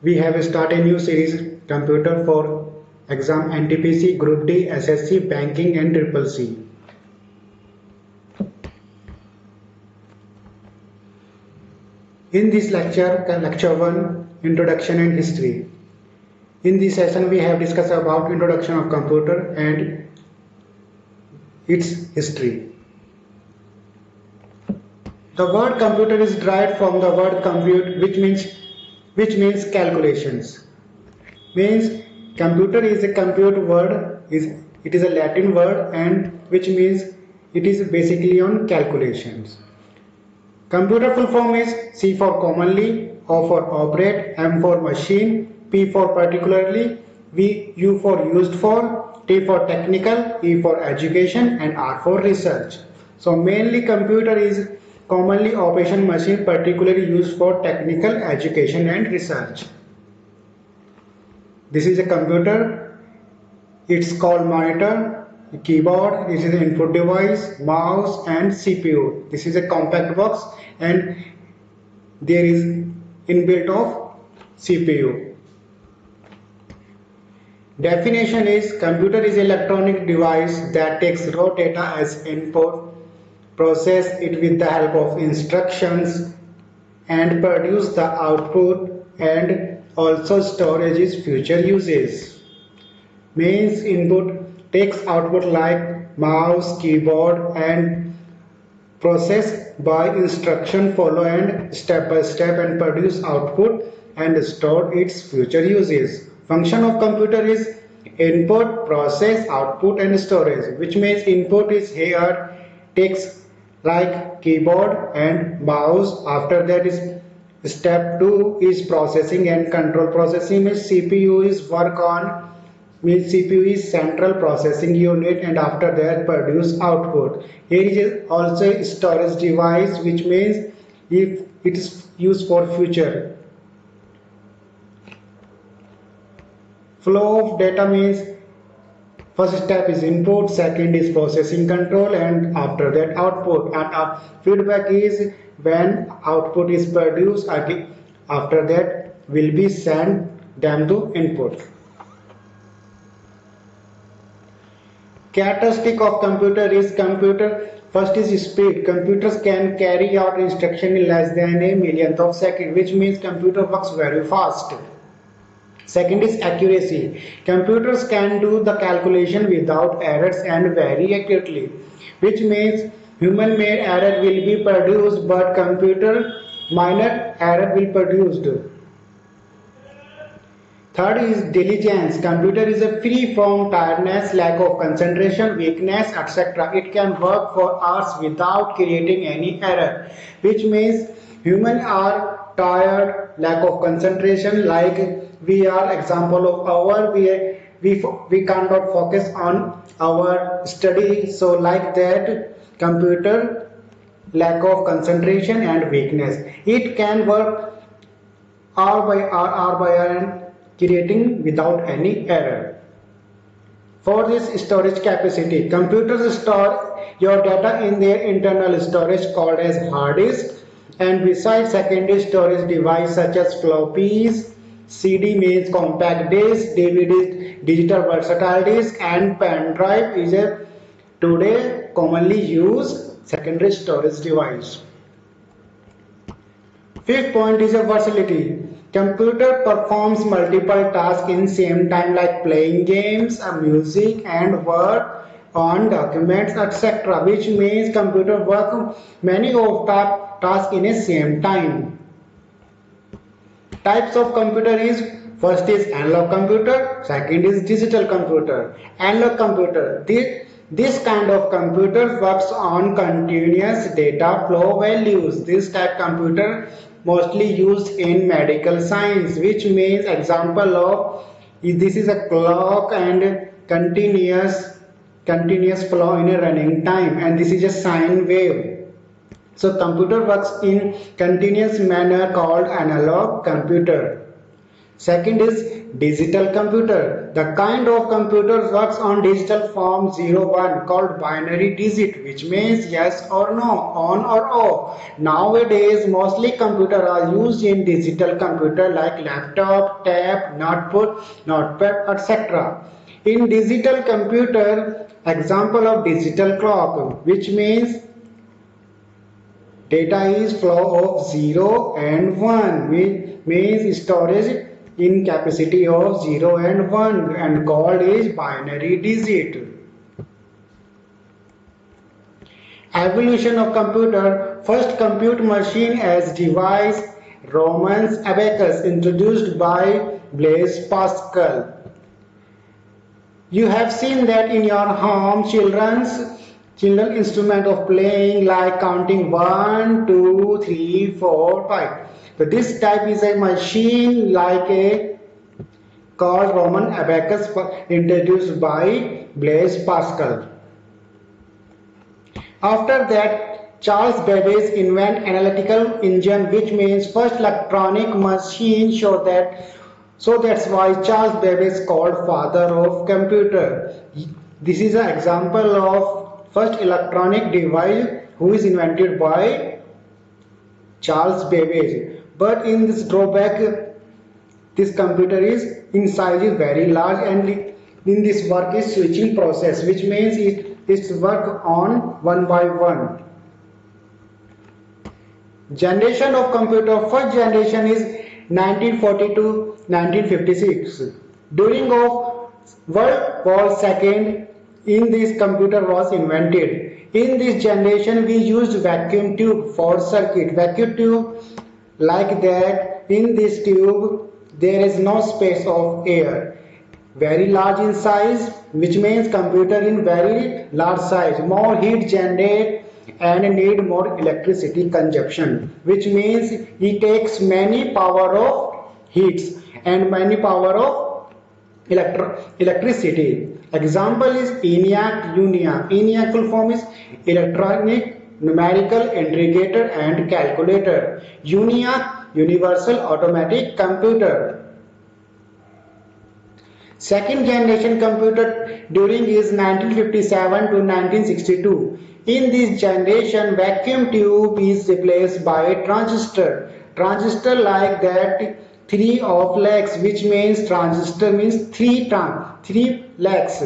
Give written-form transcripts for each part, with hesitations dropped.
We have started a new series computer for exam NTPC, Group D, SSC, Banking and Triple C. In this lecture 1, Introduction and History. In this session we have discussed about introduction of computer and its history. The word computer is derived from the word compute, which means calculations. Means computer is a compute word, it is a Latin word, and which means it is basically on calculations. Computer full form is C for commonly, O for operate, M for machine, P for particularly, U for used for, T for technical, E for education, and R for research. So mainly computer is commonly operation machine particularly used for technical education and research. This is a computer. It's called monitor, keyboard. This is an input device, mouse, and CPU. This is a compact box, and there is inbuilt of CPU. Definition is computer is an electronic device that takes raw data as input, process it with the help of instructions, and produce the output, and also storage its future uses. Means input takes output like mouse, keyboard, and process by instruction follow and step by step and produce output and store its future uses. Function of computer is input, process, output, and storage, which means input is here takes like keyboard and mouse. After that is step 2 is processing and control. Processing means CPU is work on, means CPU is central processing unit, and after that produce output. Here is also a storage device, which means if it is used for future. Flow of data means first step is input, second is processing control, and after that output. And feedback is when output is produced, after that will be sent them to input. Characteristic of computer is computer first is speed. Computers can carry out instruction in less than a millionth of second, which means computer works very fast. Second is accuracy. Computers can do the calculation without errors and very accurately, which means human made error will be produced but computer minor error will produced. Third is diligence. Computer is a free from tiredness, lack of concentration, weakness, etc. It can work for hours without creating any error, which means humans are tired, lack of concentration, like we are example of our we cannot focus on our study, so like that computer lack of concentration and weakness. It can work hour by hour and creating without any error. For this storage capacity, computers store your data in their internal storage called as hard disk, and besides secondary storage device such as floppies, CD means compact disk, DVD digital versatile disk, and pen drive is a today commonly used secondary storage device. Fifth point is a versatility. Computer performs multiple tasks in same time like playing games, music, and work on documents, etc. Which means computer work many of tasks in a same time. Types of computer is first is analog computer, second is digital computer. Analog computer. This kind of computer works on continuous data flow values. This type computer mostly used in medical science, which means example of this is a clock and continuous flow in a running time, and this is a sine wave. So computer works in continuous manner called analog computer. Second is digital computer. The kind of computer works on digital form 0 1 called binary digit, which means yes or no, on or off. Nowadays, mostly computers are used in digital computer like laptop, tab, notepad, etc. In digital computer, example of digital clock, which means data is flow of 0 and 1, which means storage in capacity of 0 and 1 and called is binary digit. Evolution of computer. First compute machine as device Roman's abacus introduced by Blaise Pascal. You have seen that in your home children instrument of playing like counting 1, 2, 3, 4, 5. So this type is a machine like a called Roman abacus introduced by Blaise Pascal. After that, Charles Babbage invent analytical engine, which means first electronic machine. So that's why Charles Babbage called father of computer. This is an example of first electronic device who is invented by Charles Babbage. But in this drawback, this computer is in size is very large, and in this work is switching process, which means it's work on one by one. Generation of computer. First generation is 1940 to 1956. During of World War II, in this computer was invented. In this generation, we used vacuum tube for circuit. Vacuum tube like that. In this tube, there is no space of air. Very large in size, which means computer in very large size. More heat generate and need more electricity consumption, which means it takes many power of heats and many power of electricity. Example is ENIAC. ENIAC full form is electronic numerical integrator and calculator. UNIAC, universal automatic computer. Second generation computer during is 1957 to 1962. In this generation, vacuum tube is replaced by transistor. Transistor like that 3 of legs, which means transistor means 3 legs.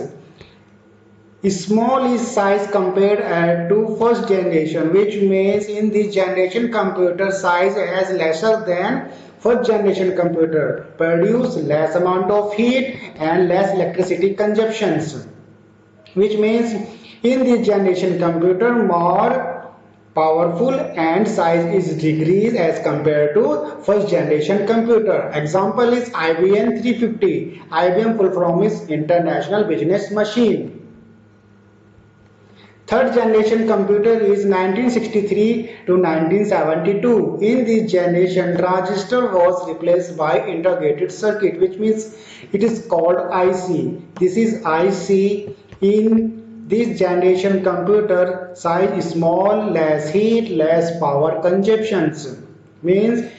Small is size compared to first generation, which means in this generation computer size is lesser than first generation computer, produce less amount of heat and less electricity consumptions, which means in this generation computer more powerful and size is decreased as compared to first generation computer. Example is IBM 350. IBM full form is International Business Machine. Third generation computer is 1963 to 1972. In this generation, transistor was replaced by integrated circuit, which means it is called IC. This is IC. In this generation computer, size is small, less heat, less power consumptions. Means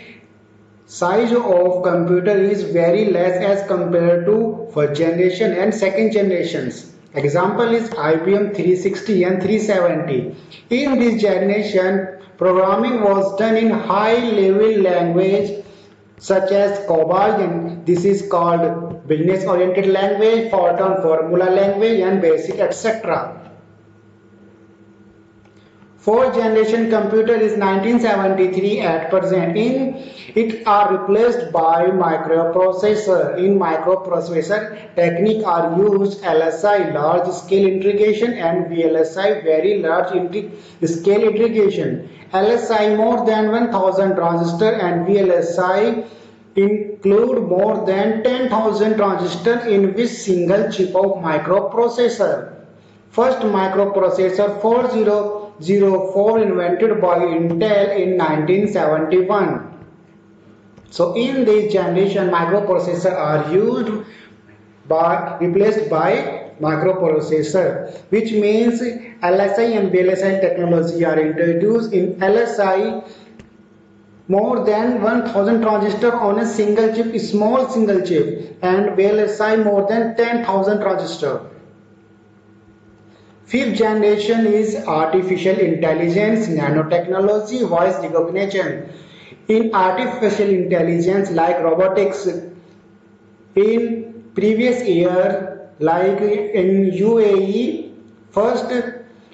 size of computer is very less as compared to first generation and second generations. Example is IBM 360 and 370. In this generation, programming was done in high-level language such as COBOL, and this is called business-oriented language, Fortran formula language, and BASIC, etc. Fourth generation computer is 1973 at present. In it are replaced by microprocessor. In microprocessor technique are used LSI large scale integration and VLSI very large scale integration. LSI more than 1000 transistor and VLSI include more than 10,000 transistor in which single chip of microprocessor. First microprocessor 4004 invented by Intel in 1971. So in this generation, microprocessor are replaced by microprocessor, which means LSI and VLSI technology are introduced. In LSI, more than 1000 transistors on a single chip, small single chip, and VLSI more than 10,000 transistors. Fifth generation is artificial intelligence, nanotechnology, voice recognition. In artificial intelligence like robotics, in previous year, like in UAE, first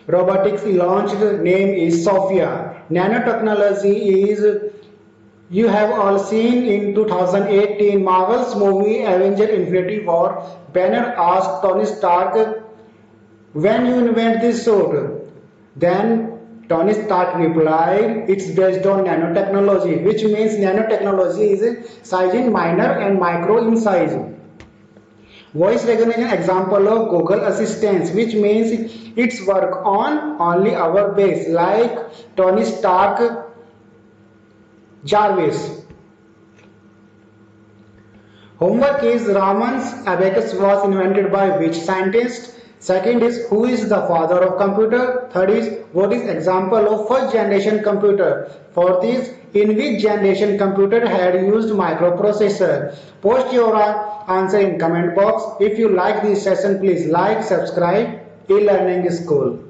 robotics launched name is Sophia. Nanotechnology is, you have all seen in 2018 Marvel's movie Avenger Infinity War. Banner asked Tony Stark, when you invent this sword? Then Tony Stark replied, it's based on nanotechnology, which means nanotechnology is sizing minor and micro in size. Voice recognition example of Google Assistant, which means its work on only our base, like Tony Stark Jarvis. Homework is Raman's abacus was invented by which scientist? Second is who is the father of computer? Third is what is example of first generation computer? Fourth is in which generation computer had used microprocessor? Post your answer in comment box. If you like this session, please like, subscribe, e-learning school.